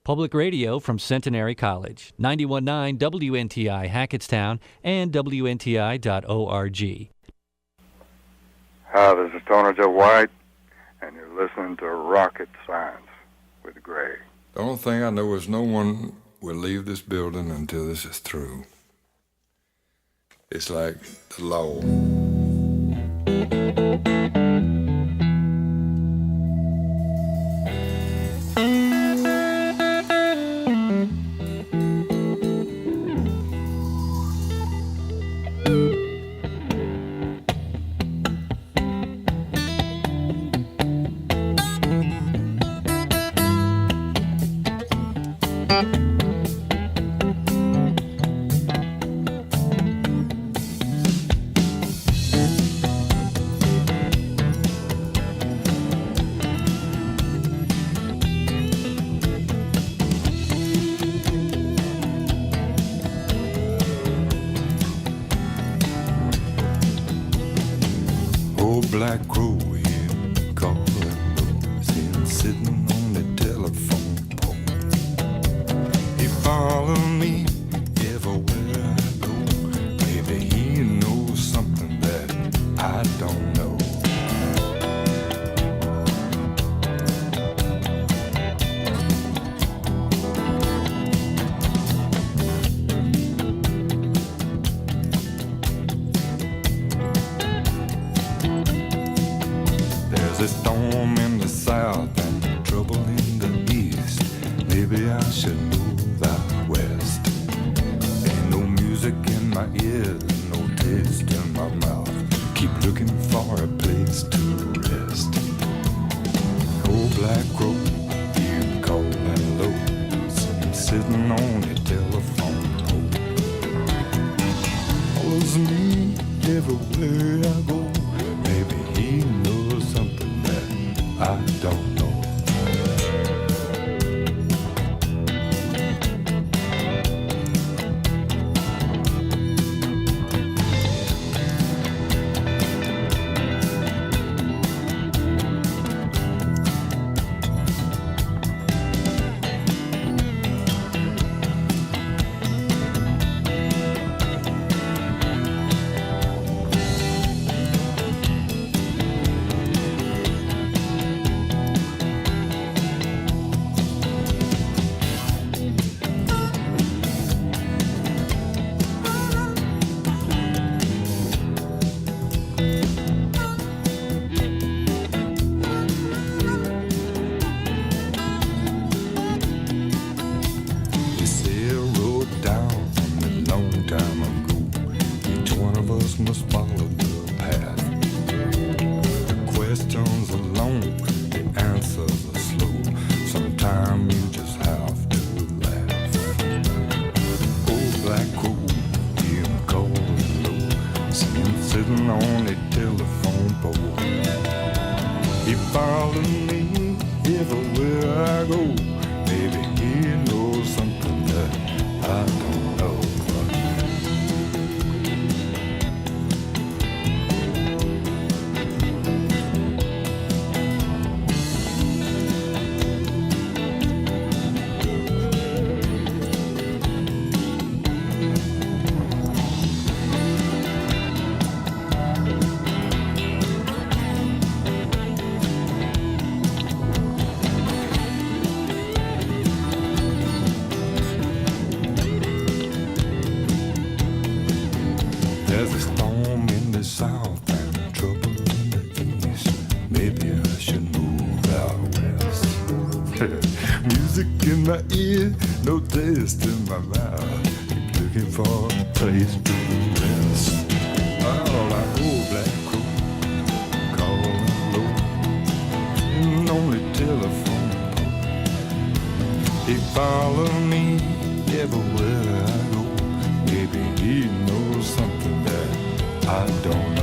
Public radio from Centenary College, 91.9 WNTI Hackettstown and WNTI.org. Hi, this is Tony Joe White, and you're listening to Rocket Science with Gray. The only thing I know is no one will leave this building until this is through. It's like the law. Black crow in calling, sitting on the telephone pole. He follow me everywhere I go. Maybe he knows something that I don't know. There's a storm in the south and trouble in the east. Maybe I should move out west. Ain't no music in my ears, no taste in my mouth. Keep looking for a place to rest. Oh, black crow, you calling low, sitting on the telephone pole. Follows me everywhere I go. Maybe he knows something that I don't know. Must follow the path. The questions are long, the answers are slow. Sometimes you just have to laugh. Oh, black crow, him calling low, sitting on the telephone pole. He followed me everywhere I go. Maybe he knows something that I don't know. There's a storm in the south and trouble in the east. Maybe I should move out west. Music in my ear, no taste in my mouth. Keep looking for a place to rest. Oh, like old black crow, calling low, sitting on the telephone pole. He follow me everywhere I go. Maybe he knows something that I don't know.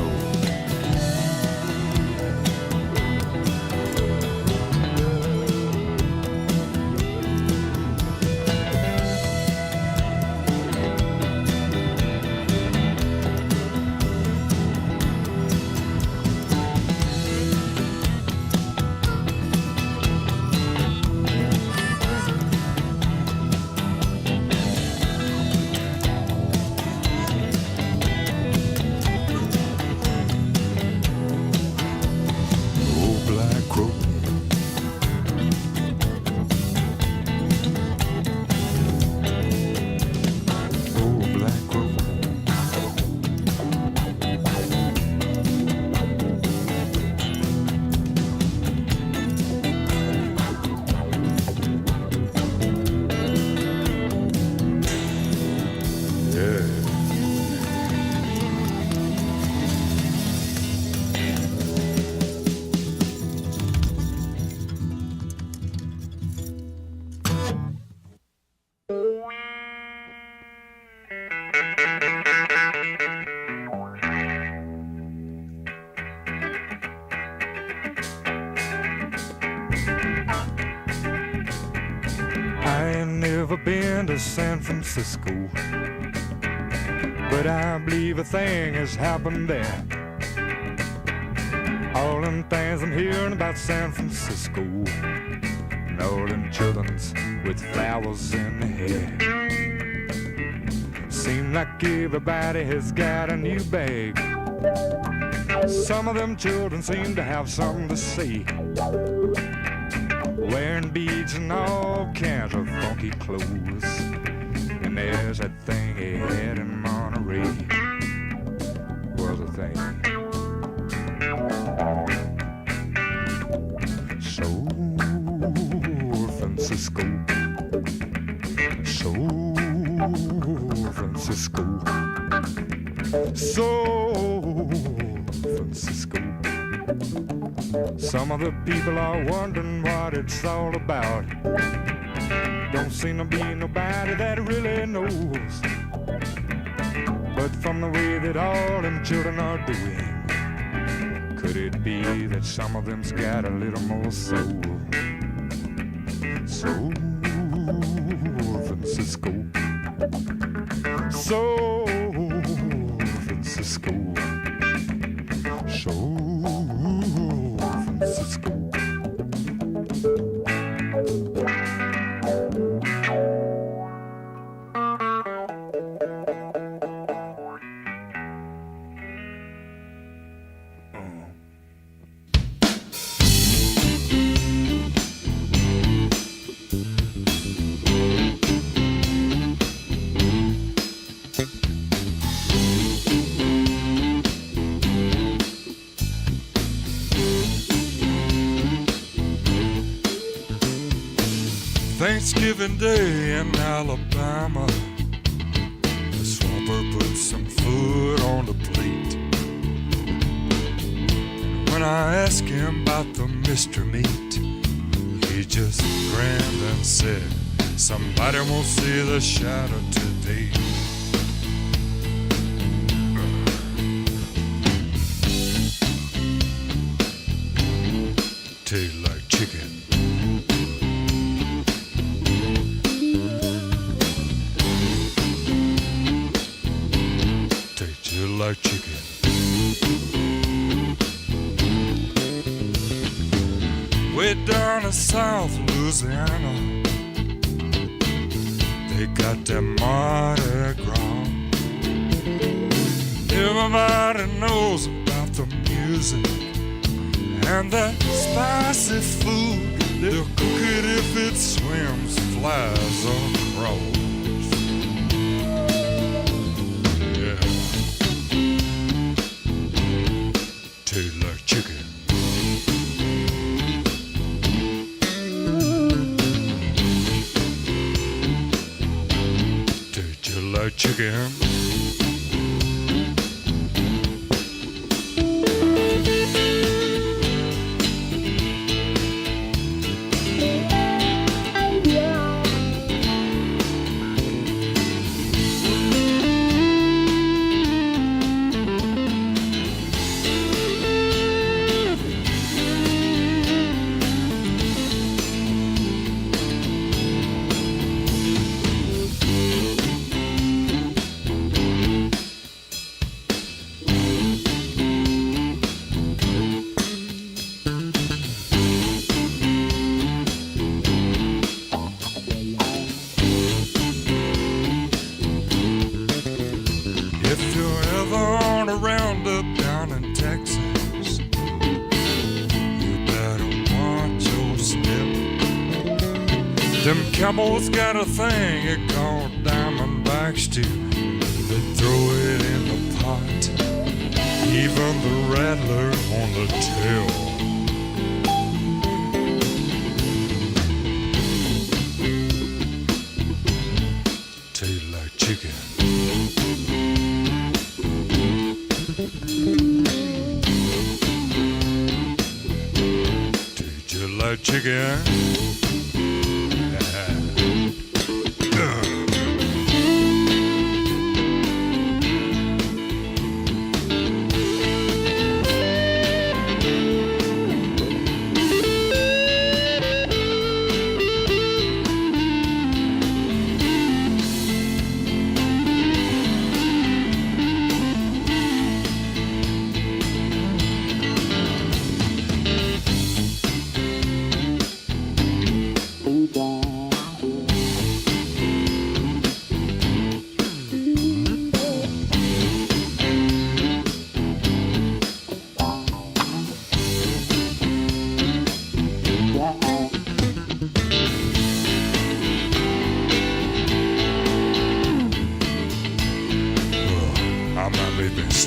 ain't never been to San Francisco, but I believe a thing has happened there. All them things I'm hearing about San Francisco, and all them childrens with flowers in their hair. Seem like everybody has got a new bag. Some of them children seem to have something to say, wearing beads and all kinds of funky clothes. And there's that thing he had in Monterey, was a thing San Francisco, San Francisco, San Francisco. Some of the people are wondering what it's all about. Don't seem to be nobody that really knows. But from the way that all them children are doing, could it be that some of them's got a little more soul? San Francisco, San Francisco, San Francisco. Thanksgiving Day in Alabama, the swamper put some food on the plate. And when I asked him about the Mr. Meat, he just grinned and said, somebody won't see the shadow today. Taste like chicken. Like chicken. Way down in South Louisiana, they got that Mardi Gras. Everybody knows about the music and that spicy food. They'll cook it if it swims, flies, or crawls. Taste like chicken. Taste just like chicken. If you're ever on a roundup down in Texas, you better watch your step. Them cowboys got a thing they call Diamondbacks too. They throw it in the pot, even the rattler on the tail. Taste like chicken. Like chicken.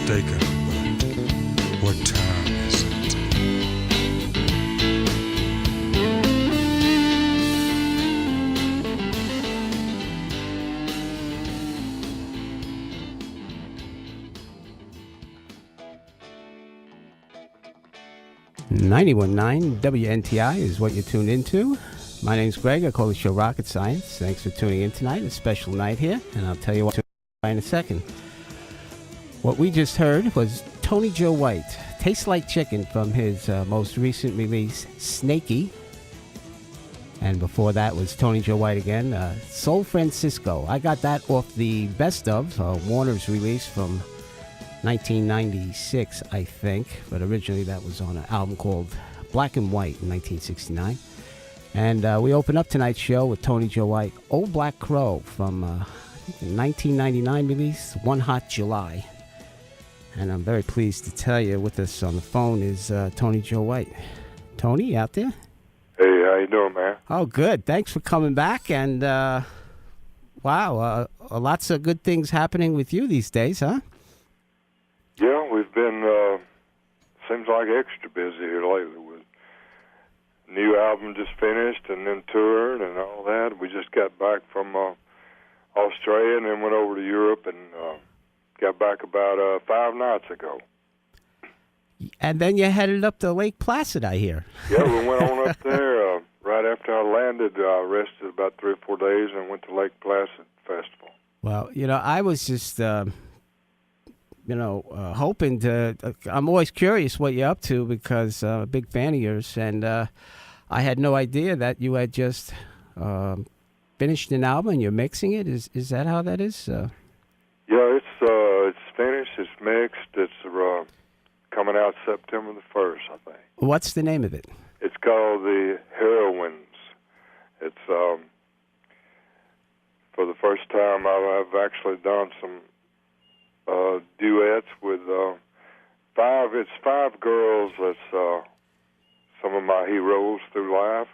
mistaken, but what time is it? 91.9 WNTI is what you tuned into. My name's Greg. I call the show Rocket Science. Thanks for tuning in tonight. A special night here, and I'll tell you what in a second. What we just heard was Tony Joe White, Tastes Like Chicken, from his most recent release, Snaky. And before that was Tony Joe White again, Soul Francisco. I got that off the Best Of, Warner's release from 1996, I think, but originally that was on an album called Black and White in 1969. And we open up tonight's show with Tony Joe White, Old Black Crow, from I think a 1999 release, One Hot July. And I'm very pleased to tell you, with us on the phone is Tony Joe White. Tony, you out there? Hey, how you doing, man? Oh, good. Thanks for coming back. And wow, lots of good things happening with you these days, huh? Yeah, we've been, seems like extra busy here lately with new album just finished and then toured and all that. We just got back from Australia and then went over to Europe and got back about 5 nights ago. And then you headed up to Lake Placid, I hear. Yeah, we went on up there right after I landed. I rested about 3 or 4 days and went to Lake Placid Festival. Well, I was just... hoping to. I'm always curious what you're up to because I'm a big fan of yours, and I had no idea that you had just finished an album and you're mixing it. Is that how that is? Yeah, it's finished. It's mixed. It's coming out September the 1st, I think. What's the name of it? It's called The Heroines. It's for the first time I've actually done some duets with 5 girls. That's some of my heroes through life.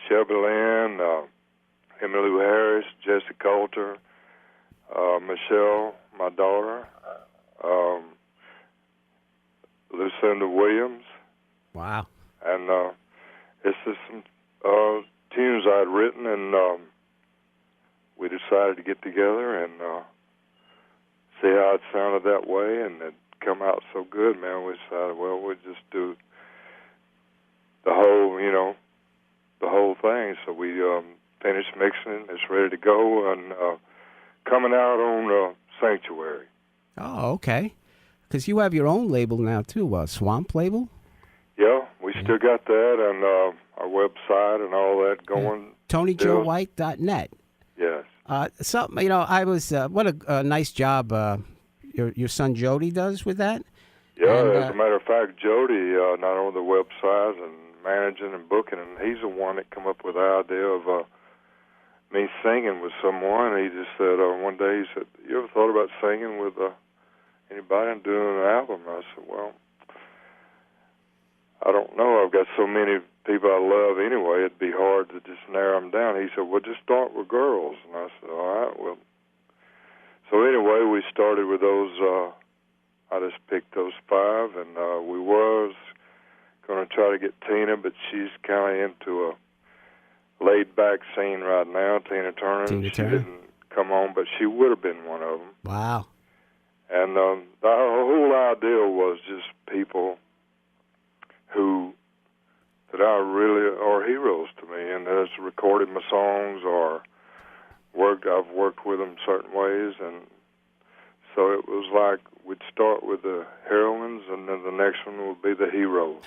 Shelby Lynn, Emily Lou Harris, Jessie Coulter, Michelle, my daughter, Lucinda Williams. Wow. And it's just some tunes I'd written, and we decided to get together and see how it sounded that way, and it come out so good, man. We decided, well, we'll just do the whole thing. So we finished mixing it. It's ready to go, and coming out on Sanctuary. Oh, okay. Because you have your own label now, too, Swamp label? Yeah, we still got that, and our website and all that going. TonyJoeWhite.net. Yes. I was, what a nice job your son Jody does with that. Yeah, and, as a matter of fact, Jody, not on the website and managing and booking, and he's the one that come up with the idea of me singing with someone. He just said, one day, he said, you ever thought about singing with anybody and doing an album? I said, well, I don't know. I've got so many people I love anyway, it'd be hard to just narrow them down. He said, well, just start with girls. And I said, all right, well. So anyway, we started with those, I just picked those 5, and we was going to try to get Tina, but she's kind of into a laid-back scene right now, Tina Turner. She didn't come on, but she would have been one of them. Wow. And the whole idea was just people that I really are heroes to me, and has recorded my songs or I've worked with them certain ways, and so it was like we'd start with the heroines, and then the next one would be the heroes.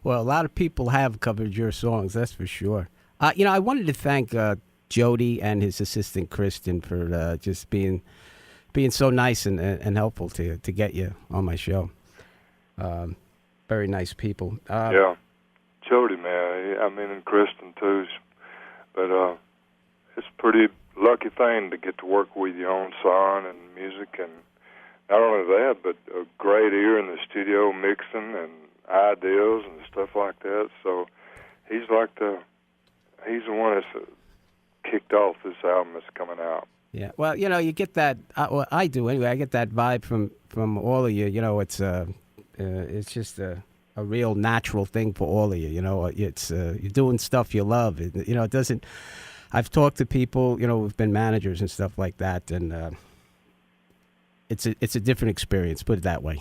Well, a lot of people have covered your songs, that's for sure. I wanted to thank Jody and his assistant Kristen for just being so nice and helpful to get you on my show. Very nice people. Yeah, Jody, man. I mean, and Kristen too. But it's a pretty lucky thing to get to work with your own son and music, and not only that, but a great ear in the studio mixing and ideas and stuff like that. So he's the one that's kicked off this album that's coming out. Yeah. Well, you get that. Well, I do anyway. I get that vibe from all of you. It's just a real natural thing for all of you. It's you're doing stuff you love. It doesn't. I've talked to people, who've been managers and stuff like that, and it's a different experience. Put it that way.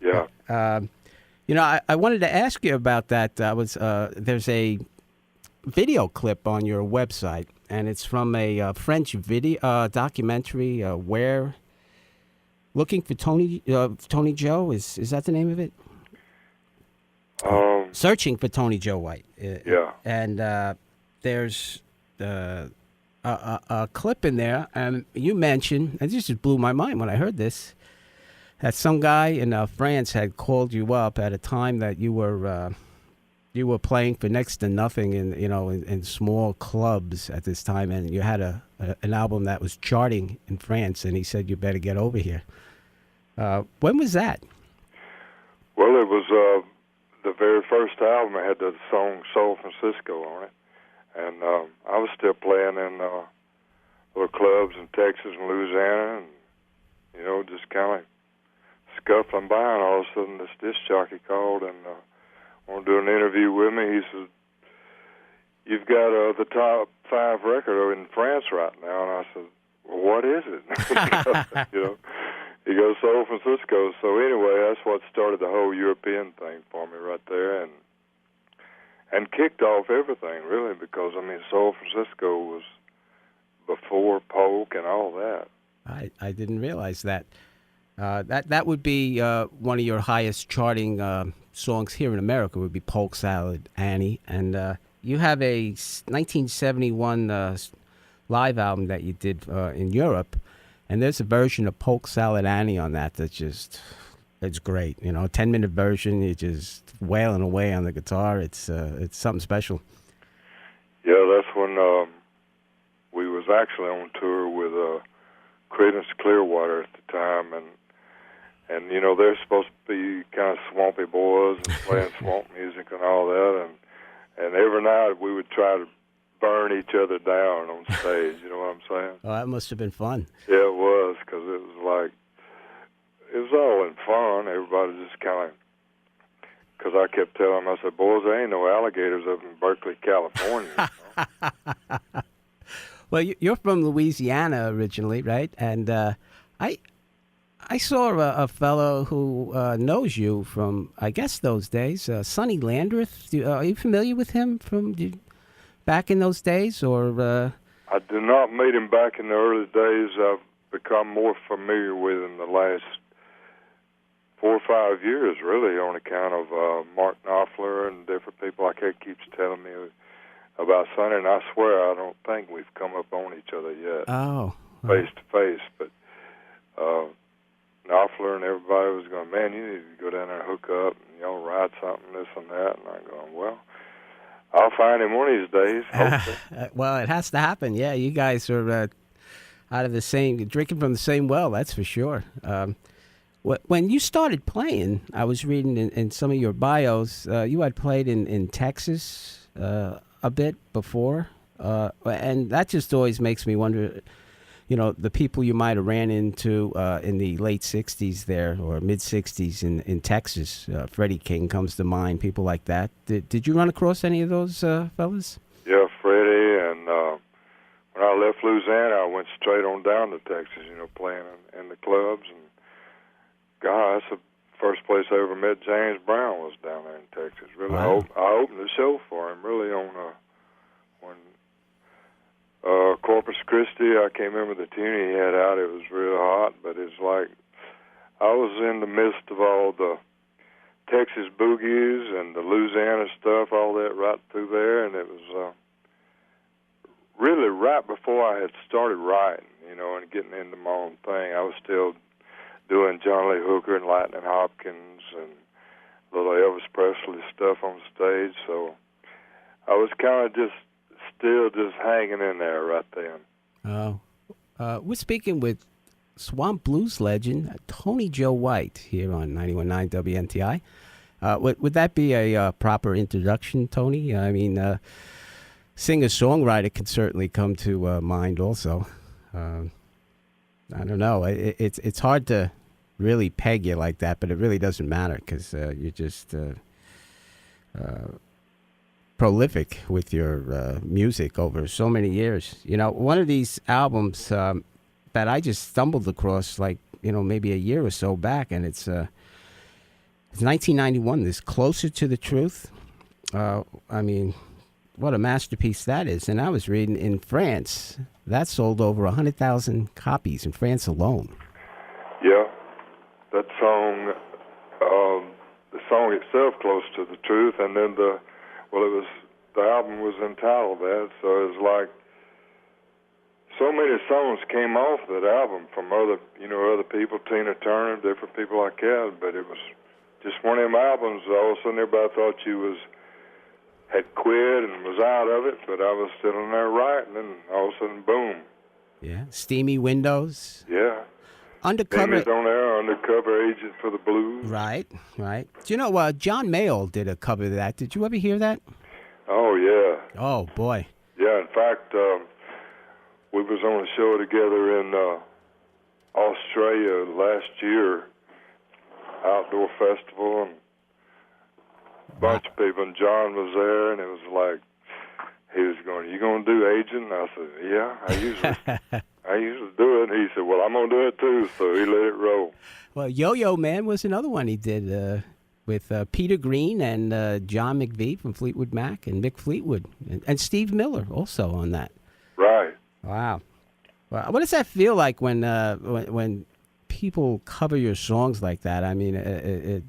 Yeah. I wanted to ask you about that. There's a video clip on your website, and it's from a French video documentary. Where looking for Tony Joe is that the name of it? Searching for Tony Joe White. Yeah. And there's a clip in there, and you mentioned, and this just blew my mind when I heard this, that some guy in France had called you up at a time that you were playing for next to nothing in small clubs at this time, and you had an album that was charting in France, and he said you better get over here. When was that? Well, it was the very first album. It had the song San Francisco on it, and I was still playing in little clubs in Texas and Louisiana, and just kind of scuffling by, and all of a sudden this disc jockey called and want to do an interview with me. He said, "You've got the top 5 record in France right now." And I said, "Well, what is it?" He goes, San Francisco. So anyway, that's what started the whole European thing for me right there, and kicked off everything really, because San Francisco was before Polk and all that. I didn't realize that. That would be one of your highest charting songs here in America. Would be Polk Salad Annie, and you have a 1971 live album that you did in Europe, and there's a version of Polk Salad Annie on that it's great. A 10-minute version. You're just wailing away on the guitar. It's something special. Yeah, that's when we was actually on tour with Creedence Clearwater at the time, and they're supposed to be kind of swampy boys and playing swamp music and all that, and every night we would try to burn each other down on stage. You know what I'm saying? Oh, that must have been fun. Yeah, it was, because it was all in fun. Everybody just kind of, because I kept telling them, I said, "Boys, there ain't no alligators up in Berkeley, California." Well, you're from Louisiana originally, right? And I saw a fellow who knows you from, I guess, those days, Sonny Landreth. Are you familiar with him from back in those days? Or I did not meet him back in the early days. I've become more familiar with him the last 4 or 5 years, really, on account of Mark Knopfler and different people like that keeps telling me about Sonny, and I swear I don't think we've come up on each other yet. Oh. Face to face, but Knopfler and everybody was going, "Man, you need to go down there and hook up, and y'all write something, this and that." And I'm going, "Well, I'll find him one of these days." Well, it has to happen. Yeah, you guys are out of the same, drinking from the same well, that's for sure. When you started playing, I was reading in some of your bios, you had played in Texas a bit before, and that just always makes me wonder, the people you might have ran into in the late 60s there, or mid-60s in Texas. Freddie King comes to mind, people like that. Did you run across any of those fellas? Yeah, Freddie, and when I left Louisiana, I went straight on down to Texas, playing in the clubs. And God, that's the first place I ever met James Brown, was down there in Texas. Really, wow. I opened the show for him, really, on when Corpus Christi. I can't remember the tune he had out. It was real hot, but it's like I was in the midst of all the Texas boogies and the Louisiana stuff, all that right through there, and it was really right before I had started writing, and getting into my own thing. I was still doing John Lee Hooker and Lightning Hopkins and little Elvis Presley stuff on stage, so I was kind of still hanging in there right then. Oh, we're speaking with swamp blues legend Tony Joe White here on 91.9 WNTI. Would that be a proper introduction, Tony? I mean, singer-songwriter can certainly come to mind also. I don't know. It's hard to really peg you like that, but it really doesn't matter because you're just prolific with your music over so many years. You know, one of these albums that I just stumbled across, like, you know, maybe a year or so back, and it's 1991. This Closer to the Truth. I mean, what a masterpiece that is. And I was reading in France, that sold over 100,000 copies in France alone. Yeah, that song, the song itself, Close to the Truth, and then the album was entitled that, so it was like so many songs came off that album from other people, Tina Turner, different people like that, but it was just one of them albums. All of a sudden everybody thought you had quit and was out of it, but I was still in there writing, and all of a sudden, boom. Yeah, Steamy Windows. Yeah. Undercover. On there, Undercover Agent for the Blues. Right. Do you know, John Mayall did a cover of that. Did you ever hear that? Oh, yeah. Oh, boy. Yeah, in fact, we was on a show together in Australia last year, outdoor festival, and a bunch of people, and John was there, and it was like, he was going, "You going to do Agent?" And I said, "Yeah, I usually do it." And he said, "Well, I'm going to do it too," so he let it roll. Well, Yo-Yo Man was another one he did with Peter Green and John McVie from Fleetwood Mac and Mick Fleetwood and Steve Miller also on that. Right. Wow. Well, what does that feel like when people cover your songs like that? I mean, I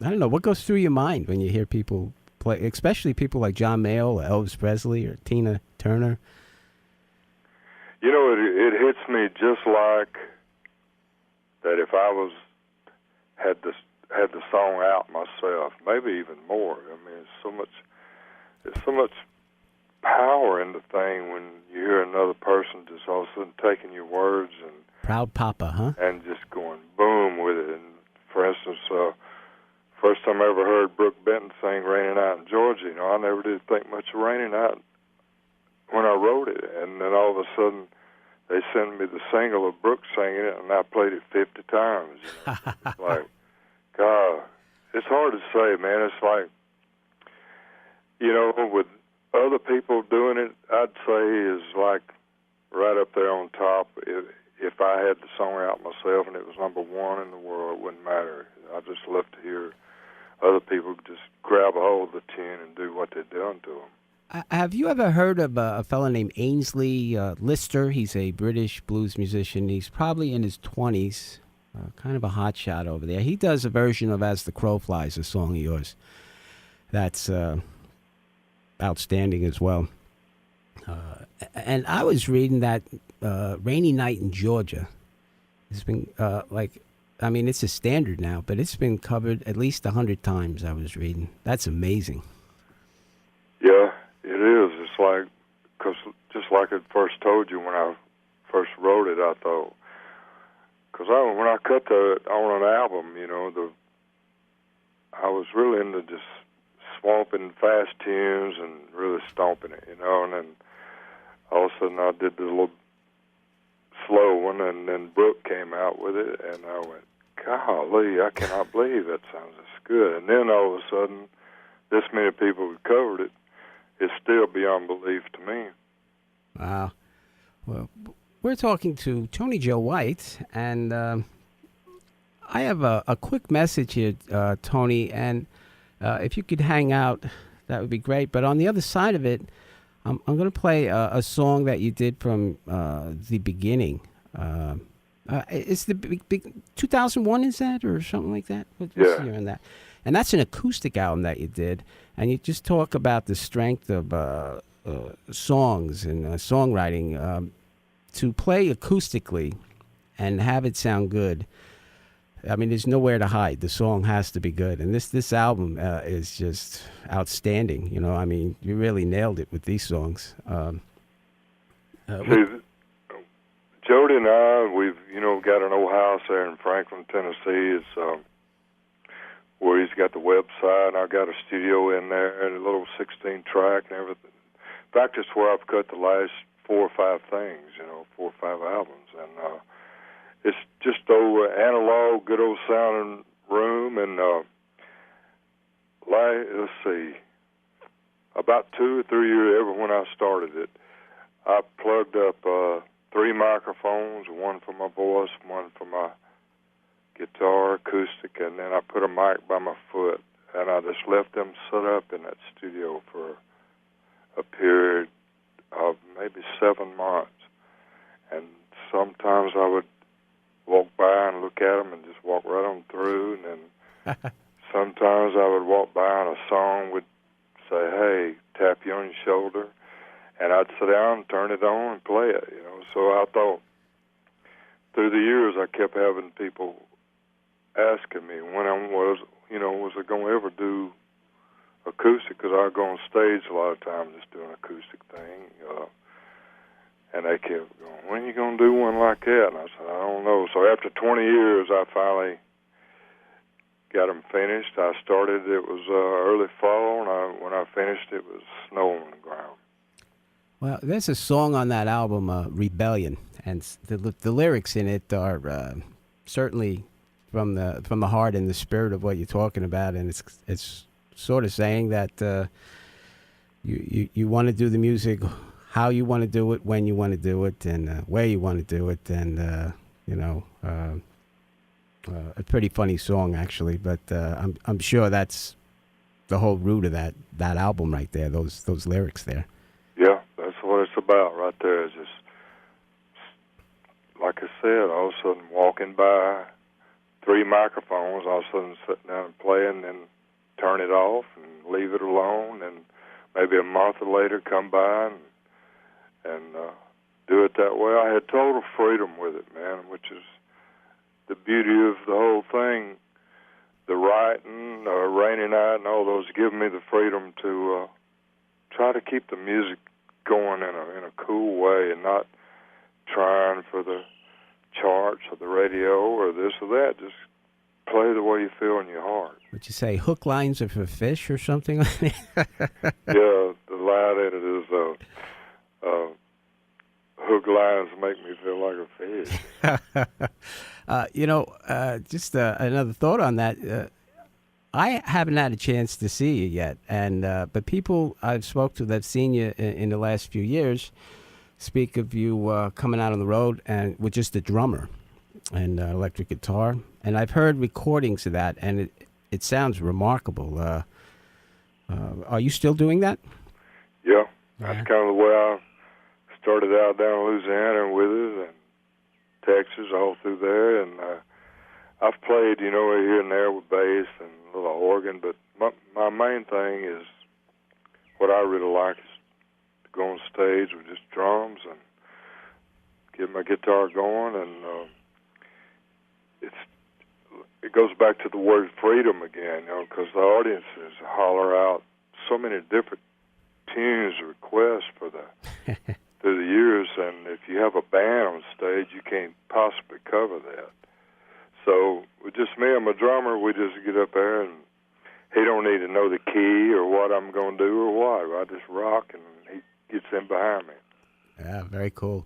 don't know. What goes through your mind when you hear people play, especially people like John Mayall or Elvis Presley or Tina Turner? You know, it hits me just like that if I had the song out myself, maybe even more. I mean, there's so much power in the thing when you hear another person just all of a sudden taking your words and Proud Papa, huh? And just going boom with it. And for instance, first time I ever heard Brooke Benton sing "Raining Out in Georgia," you know, I never did think much of "Raining Out" when I wrote it, and then all of a sudden they sent me the single of Brooke singing it, and I played it 50 times. You know? It's like, God, it's hard to say, man. It's like, you know, with other people doing it, I'd say is like right up there on top. If I had the song out myself and it was number one in the world, it wouldn't matter. I just love to hear other people just grab a hold of the tune and do what they're doing to them. Have you ever heard of a fellow named Ainsley Lister? He's a British blues musician. He's probably in his 20s, kind of a hotshot over there. He does a version of "As the Crow Flies," a song of yours. That's outstanding as well. And I was reading that "Rainy Night in Georgia" has been it's a standard now, but it's been covered at least 100 times. I was reading. That's amazing. Yeah, it is. It's like, because just like I first told you when I first wrote it, I thought, because when I cut that on an album, you know, I was really into just swamping fast tunes and really stomping it, you know, and then all of a sudden I did the little slow one, and then Brooke came out with it, and I went, golly, I cannot believe that sounds this good. And then all of a sudden, this many people have covered it. It's still beyond belief to me. Wow. Well, we're talking to Tony Joe White, and I have a quick message here, Tony, and if you could hang out, that would be great. But on the other side of it, I'm going to play a song that you did from the beginning. It's the big 2001, is that, or something like that? What's the year on that? And that's an acoustic album that you did, and you just talk about the strength of songs and songwriting to play acoustically and have it sound good. I mean, there's nowhere to hide. The song has to be good, and this album is just outstanding. You know, I mean, you really nailed it with these songs. See, Jody and I, we've got an old house there in Franklin, Tennessee. It's where he's got the website, and I got a studio in there and a little 16-track and everything. In fact, it's where I've cut the last 4 or 5 things, 4 or 5 albums, and it's just old analog, good old sounding room, and let's see, about 2 or 3 years ever when I started it, I plugged up 3 microphones, one for my voice, one for my guitar, acoustic, and then I put a mic by my foot, and I just left them set up in that studio for a period of maybe 7 months. And sometimes I would walk by and look at them and just walk right on through, and then sometimes I would walk by and a song would say, hey, tap you on your shoulder, and I'd sit down, turn it on, and play it, So I thought, through the years, I kept having people asking me when I was I going to ever do acoustic, because I go on stage a lot of times just doing an acoustic thing, and they kept going, when are you going to do one like that? And I said, I don't know. So after 20 years, I finally got them finished. I started, it was early fall, and when I finished, it was snow on the ground. Well, there's a song on that album, Rebellion, and the lyrics in it are certainly from the heart and the spirit of what you're talking about, and it's sort of saying that you want to do the music how you want to do it, when you want to do it, and where you want to do it, and a pretty funny song actually, but I'm sure that's the whole root of that album right there. Those lyrics there. Yeah, that's what it's about right there. It's just like I said, all of a sudden walking by 3 microphones, all of a sudden sitting down and playing, and turn it off and leave it alone, and maybe a month later come by and do it that way. I had total freedom with it, man, which is the beauty of the whole thing. The writing, Rainy Night, and all those give me the freedom to try to keep the music going in a cool way, and not trying for the charts or the radio or this or that. Just play the way you feel in your heart. Would you say hook lines are for fish or something? Yeah, the line in it is hook lines make me feel like a fish. Just another thought on that. I haven't had a chance to see you yet, and but people I've spoke to that've seen you in the last few years speak of you coming out on the road and with just a drummer and electric guitar, and I've heard recordings of that, and it sounds remarkable. Are you still doing that? Yeah, that's kind of the way I started out down in Louisiana with it, and Texas, all through there, and I've played, here and there with bass and a little organ, but my main thing is, what I really like is to go on stage with just drums and get my guitar going, and it goes back to the word freedom again, because the audiences holler out so many different tunes, requests for through the years, and if you have a band on stage, you can't possibly cover that. So with just me and my drummer, we just get up there, and he don't need to know the key or what I'm going to do or what. I just rock, and he gets in behind me. Yeah, very cool.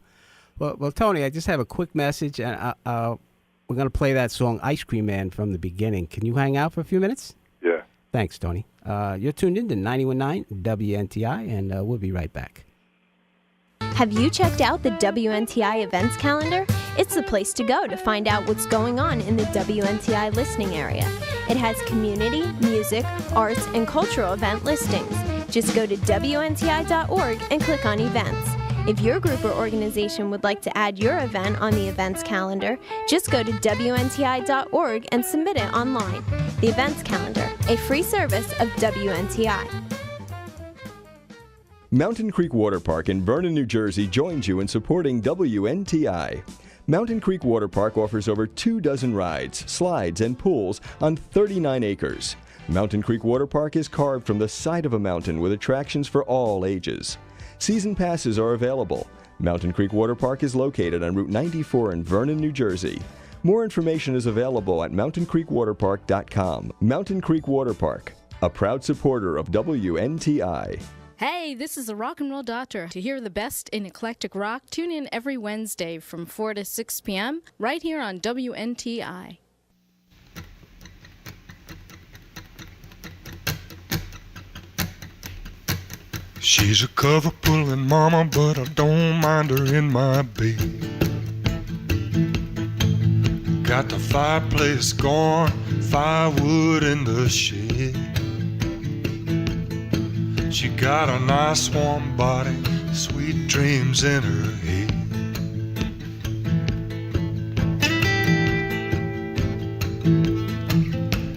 Well, Tony, I just have a quick message, and we're going to play that song Ice Cream Man from the beginning. Can you hang out for a few minutes? Yeah. Thanks, Tony. You're tuned in to 91.9 WNTI, and we'll be right back. Have you checked out the WNTI events calendar? It's the place to go to find out what's going on in the WNTI listening area. It has community, music, arts, and cultural event listings. Just go to WNTI.org and click on events. If your group or organization would like to add your event on the events calendar, just go to WNTI.org and submit it online. The events calendar, a free service of WNTI. Mountain Creek Water Park in Vernon, New Jersey joins you in supporting WNTI. Mountain Creek Water Park offers over 24 rides, slides, and pools on 39 acres. Mountain Creek Water Park is carved from the side of a mountain with attractions for all ages. Season passes are available. Mountain Creek Water Park is located on Route 94 in Vernon, New Jersey. More information is available at mountaincreekwaterpark.com. Mountain Creek Water Park, a proud supporter of WNTI. Hey, this is the Rock and Roll Doctor. To hear the best in eclectic rock, tune in every Wednesday from 4 to 6 p.m. right here on WNTI. She's a cover pulling mama, but I don't mind her in my bed. Got the fireplace going, firewood in the shed. She got a nice warm body, sweet dreams in her head.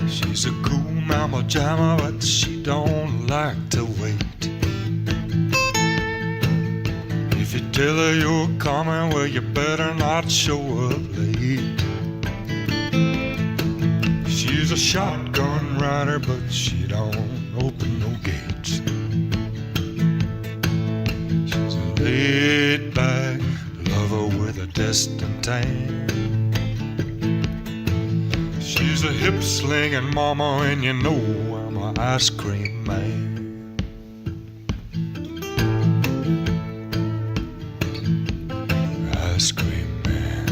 She's a cool mama jamma, but she don't like to wait. If you tell her you're coming, well, you better not show up late. She's a shotgun rider, but she don't open no gates. She's a laid-back lover with a distant tan. She's a hip-slinging mama, and you know I'm an ice cream man. Ice cream man.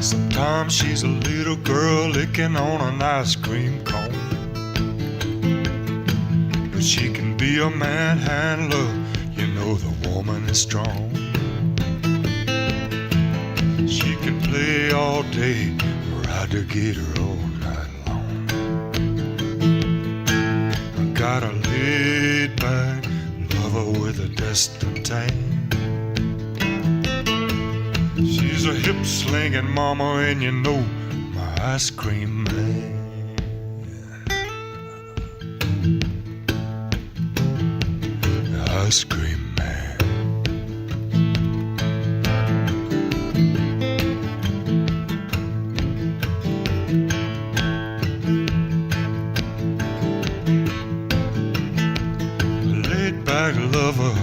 Sometimes she's a little girl licking on an ice cream cone. But she can be a manhandler, you know the woman is strong. She can play all day, ride the gator all night long. I got a laid-back lover with a distant tan. She's a hip-slinging mama, and you know my ice cream man. Ice cream man. Laid-back lover.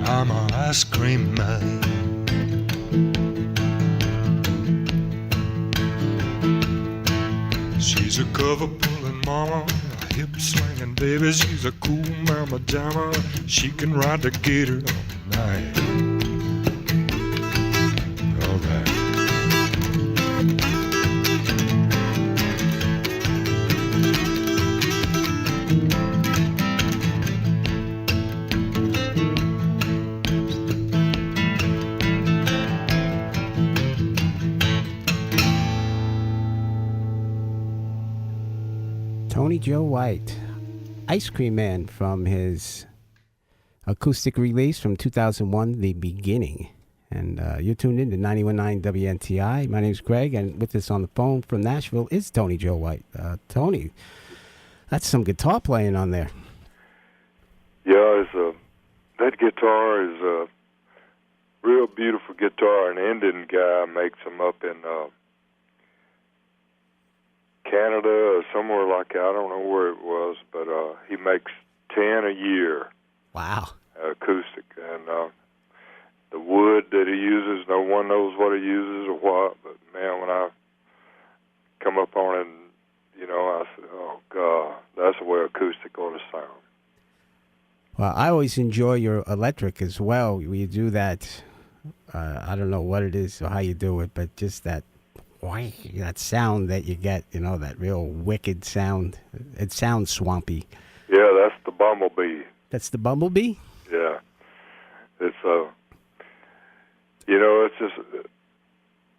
I'm an ice cream man. She's a cover pulling mama, a hip slinging baby. She's a cool mama jamma. She can ride the gator all night. All right. Tony Joe White, Ice Cream Man, from his acoustic release from 2001, The Beginning. And you're tuned in to 91.9 WNTI. My name's Greg, and with us on the phone from Nashville is Tony Joe White. Tony, that's some guitar playing on there. Yeah, that guitar is a real beautiful guitar. An Indian guy makes them up in Canada or somewhere like that. I don't know where it was, but he makes 10 a year. Wow. Acoustic. And the wood that he uses, no one knows what he uses or what, but man, when I come up on it, you know, I said, oh, God, that's the way acoustic ought to sound. Well, I always enjoy your electric as well. You do that, I don't know what it is or how you do it, but just that sound that you get, you know, that real wicked sound. It sounds swampy. Yeah, that's the bumblebee. That's the bumblebee? Yeah. It's, you know, it's just,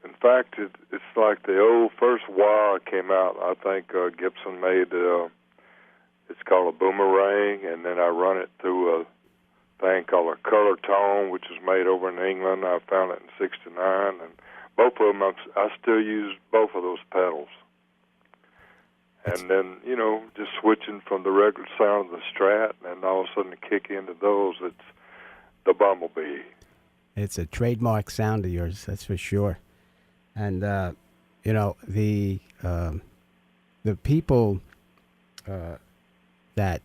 In fact, it's like the old first wah came out. I think Gibson made. It's called a boomerang, and then I run it through a thing called a color tone, which is made over in England. I found it in '69, and both of them, I still use both of those pedals. And then, just switching from the regular sound of the Strat, and all of a sudden to kick into those, it's the Bumblebee. It's a trademark sound of yours, that's for sure. And, the people that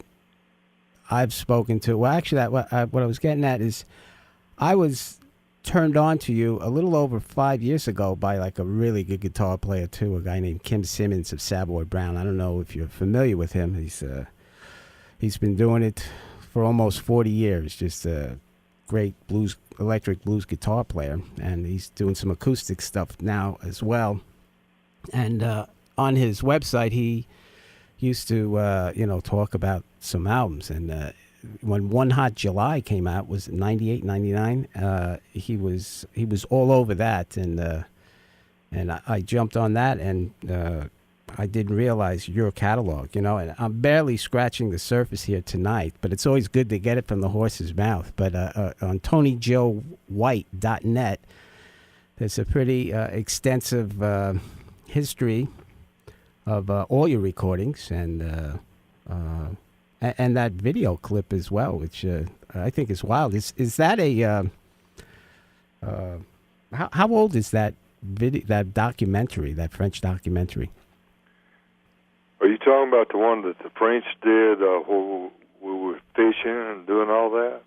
I've spoken to, well, actually, what I was getting at is I was turned on to you a little over 5 years ago by like a really good guitar player too, a guy named Kim Simmons of Savoy Brown. I don't know if you're familiar with him. He's been doing it for almost 40 years. Just a great electric blues guitar player, and he's doing some acoustic stuff now as well. And on his website, he used to talk about some albums, and when One Hot July came out, was 98, 99, he was all over that, and I jumped on that, and I didn't realize your catalog, and I'm barely scratching the surface here tonight, but it's always good to get it from the horse's mouth. But on TonyJoeWhite.net, there's a pretty extensive history of all your recordings, and that video clip as well, which I think is wild. Is that a how old is that that documentary, that French documentary? Are you talking about the one that the French did where we were fishing and doing all that?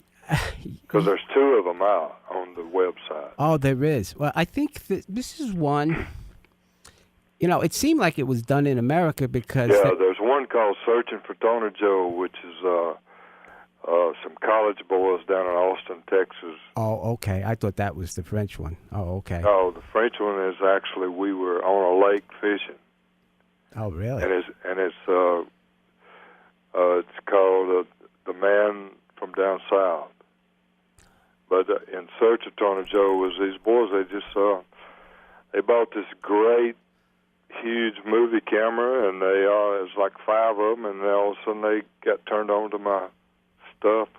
Because there's two of them out on the website. Oh, there is. Well, I think this is one. It seemed like it was done in America because... Yeah, there's one called Searching for Tony Joe, which is some college boys down in Austin, Texas. Oh, okay. I thought that was the French one. Oh, okay. No, the French one is actually, we were on a lake fishing. Oh, really? And it's called The Man from Down South. But In Search of Tony Joe was these boys, they bought this great huge movie camera, and it was like five of them, and then all of a sudden they got turned on to my stuff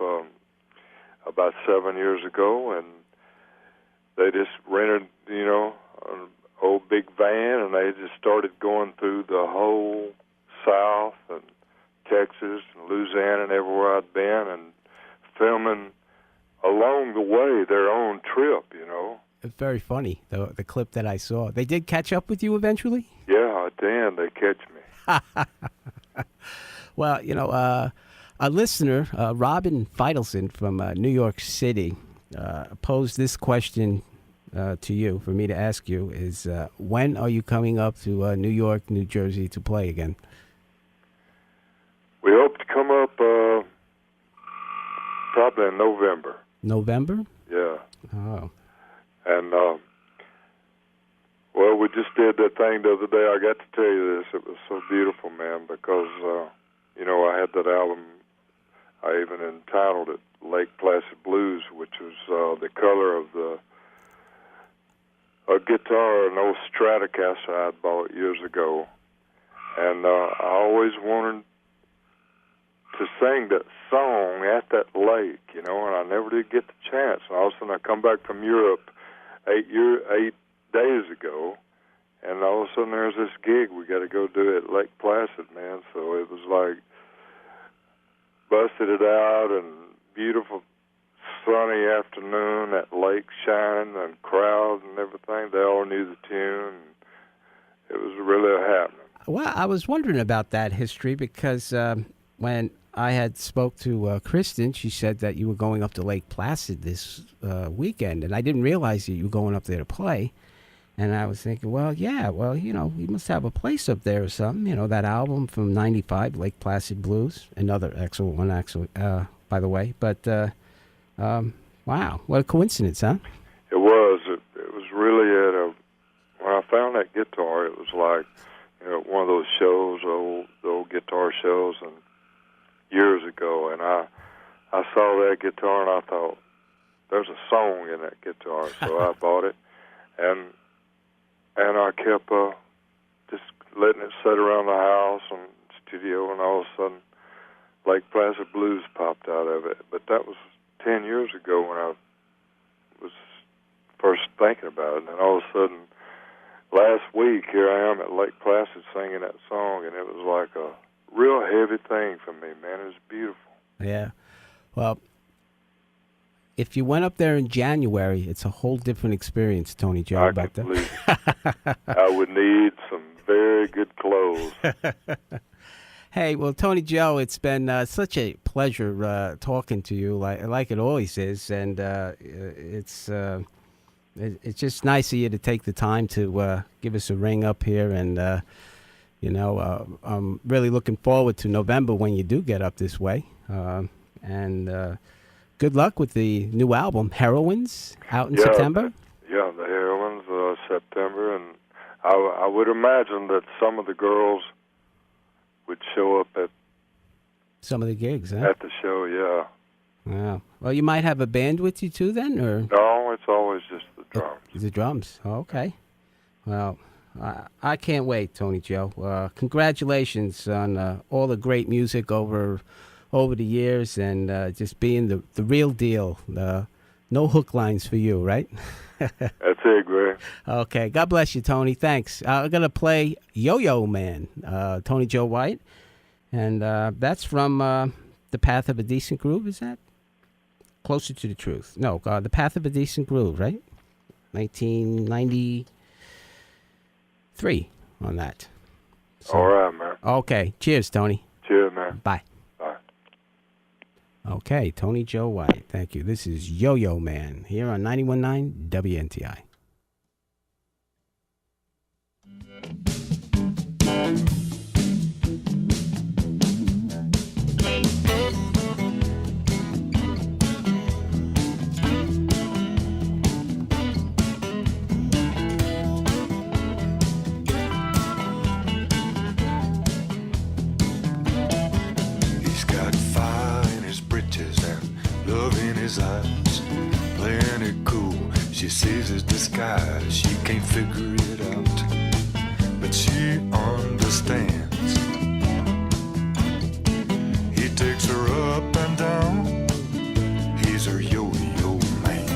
about 7 years ago, and they just rented, an old big van, and they just started going through the whole South and Texas and Louisiana and everywhere I'd been, and filming along the way their own trip, It's very funny, the clip that I saw. They did catch up with you eventually? Yeah, damn, they catch me. Well, a listener, Robin Feidelson from New York City, posed this question to you, for me to ask you, is when are you coming up to New York, New Jersey to play again? We hope to come up probably in November. November? Yeah. Oh. And, we just did that thing the other day. I got to tell you this. It was so beautiful, man, because, I had that album. I even entitled it Lake Placid Blues, which was the color of a guitar, an old Stratocaster I had bought years ago. And I always wanted to sing that song at that lake, and I never did get the chance. And all of a sudden I come back from Europe 8 days ago, and all of a sudden there's this gig we got to go do at Lake Placid, man. So it was like busted it out, and beautiful sunny afternoon, that lake shining and crowd and everything. They all knew the tune. And it was really happening. Well, I was wondering about that history because when I had spoke to Kristen, she said that you were going up to Lake Placid this weekend, and I didn't realize that you were going up there to play. And I was thinking, we must have a place up there or something. That album from '95, Lake Placid Blues, another excellent one, actually, by the way. But wow, what a coincidence, huh? It was. It was really when I found that guitar, it was like one of those shows, the old guitar shows, and years ago, and I saw that guitar and I thought, there's a song in that guitar, so I bought it, and and I kept just letting it sit around the house and studio, and all of a sudden Lake Placid Blues popped out of it. But that was 10 years ago when I was first thinking about it, and then all of a sudden last week here I am at Lake Placid singing that song, and it was like a real heavy thing for me, man. It was beautiful. Yeah. Well, if you went up there in January, it's a whole different experience, Tony Joe. I about could that. believe it. I would need some very good clothes. Hey, well, Tony Joe, it's been such a pleasure talking to you, like it always is, and it's just nice of you to take the time to give us a ring up here, and I'm really looking forward to November when you do get up this way, and good luck with the new album, Heroines, out in September. Yeah, the Heroines, September, and I would imagine that some of the girls would show up at some of the gigs, huh? At the show, yeah. Yeah. Well, you might have a band with you too, then, or no? It's always just the drums. The drums. Oh, okay. Well, I can't wait, Tony Joe. Congratulations on all the great music over the years, and just being the real deal. No hook lines for you, right? That's it, Greg. Okay. God bless you, Tony. Thanks. I'm going to play Yo-Yo Man, Tony Joe White. And that's from The Path of a Decent Groove, is that? Closer to the Truth. No, The Path of a Decent Groove, right? 1993 on that. So, all right, man. Okay. Cheers, Tony. Cheers, man. Bye. Okay, Tony Joe White. Thank you. This is Yo-Yo Man here on 91.9 WNTI. He's got fire in his britches and love in his eyes. Playing it cool, she sees his disguise. She can't figure it out, but she understands. He takes her up and down. He's her yo-yo man.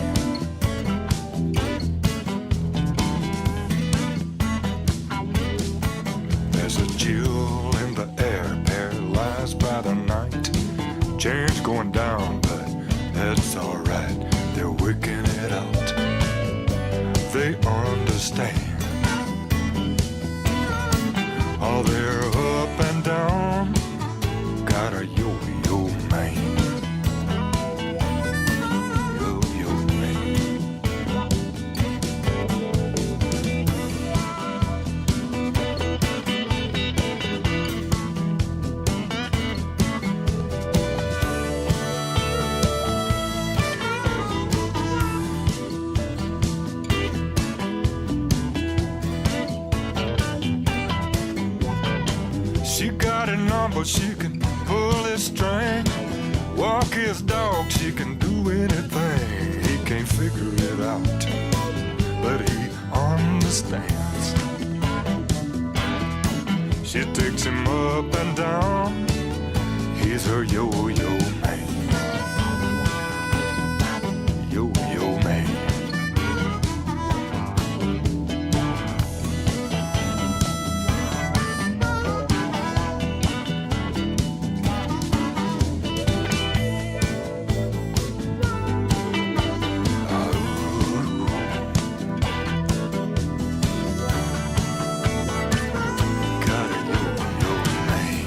There's a chill in the air, paralyzed by the night. Change going down, but that's alright. They're working it out. They understand. Oh, they're up and down. Got a yo-yo man. Yo-yo man. She got a number, she can pull his string. Walk his dog, she can do anything. He can't figure it out, but he understands. She takes him up and down. He's her yo-yo man. Yo-yo man. Got a yo-yo man.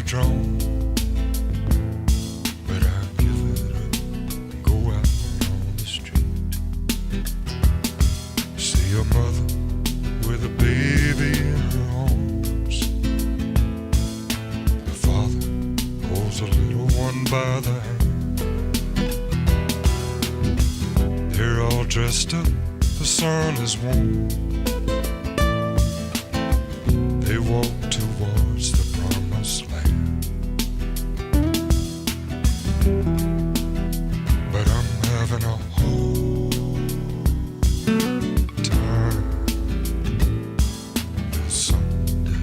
drawn, but I give it up and go out on the street. See your mother with a baby in her arms. The father holds a little one by the hand. They're all dressed up, the sun is warm. They walk towards the promised land. But I'm having a hard time this Sunday.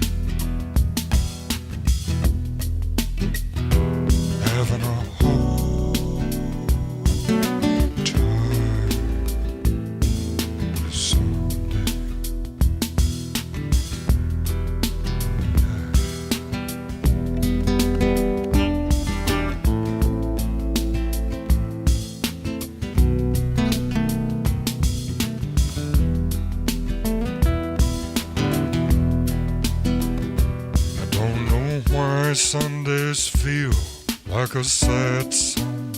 Having a hard time this Sunday. Sundays feel like a sad song,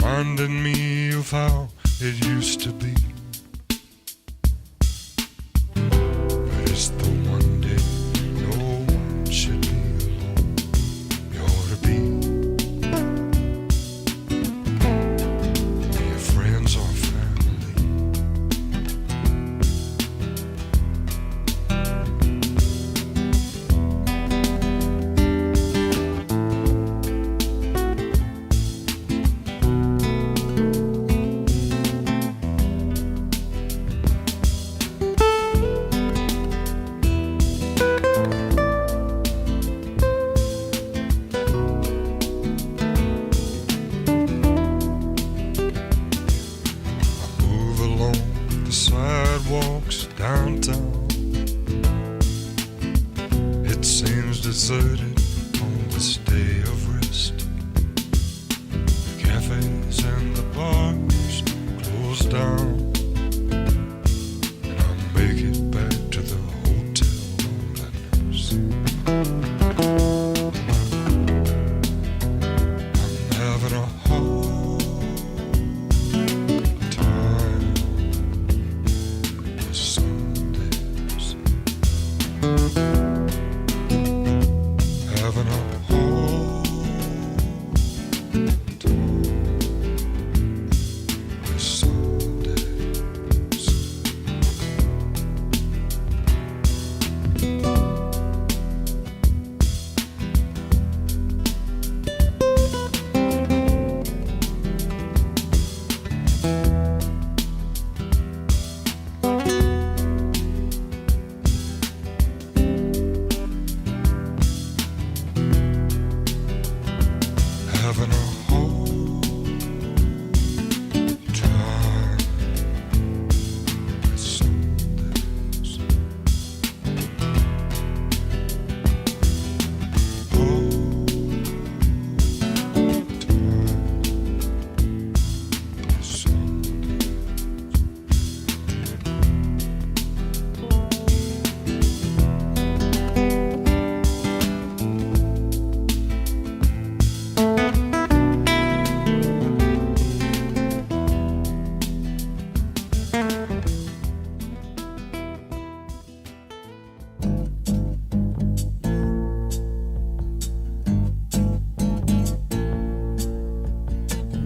reminding me of how it used to be. But it's the one day no one should be alone. You ought to be with your friends or family. Sidewalks downtown, it seems deserted on this day of rest. The cafes and the bars closed down, and I make it back to the hotel room that night. I'm having a hard time Sundays. Having a hard time with Sundays. Having a hard time with Sundays. Hard time with Sundays.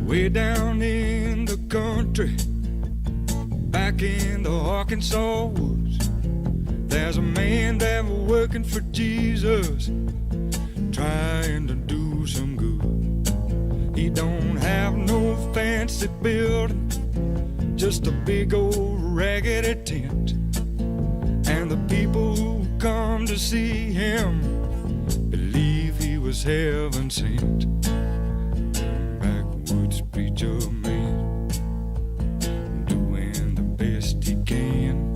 Way down in the country, back in the Arkansas woods, there's a man that was working for Jesus, trying to do some good. He don't have no fancy building, just a big old raggedy tent. And the people who come to see him believe he was heaven sent. Backwoods preacher man, doing the best he can.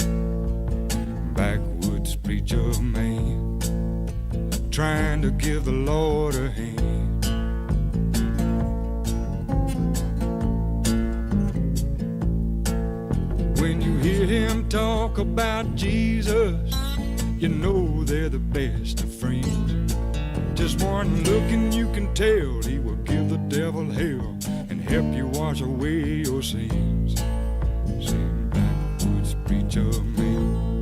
Backwoods preacher man, trying to give the Lord a hand. When you hear him talk about Jesus, you know they're the best of friends. just one look and you can tell he will give the devil hell and help you wash away your sins. Same backwoods preacher man,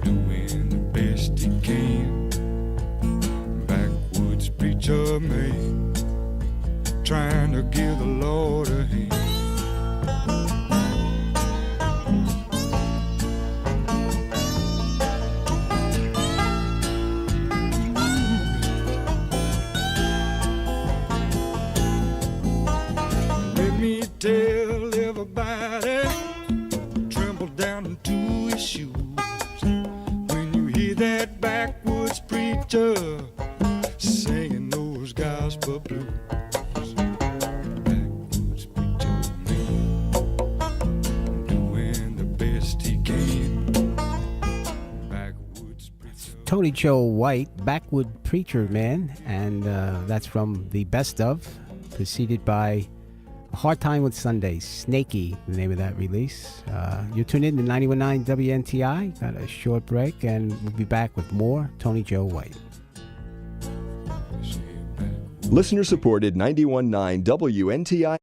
doing the best he can. Backwoods preacher man, trying to give the Lord a hand. Tell everybody, tremble down into his shoes when you hear that backwoods preacher singing those gospel blues. Backwoods preacher man, doing the best he can. Backwoods preacher. Tony Joe White, Backwood Preacher Man, and that's from the Best Of, preceded by A Hard Time with Sunday, Snaky, the name of that release. You're tuned in to 91.9 WNTI. Got a short break, and we'll be back with more Tony Joe White. Listener-supported 91.9 WNTI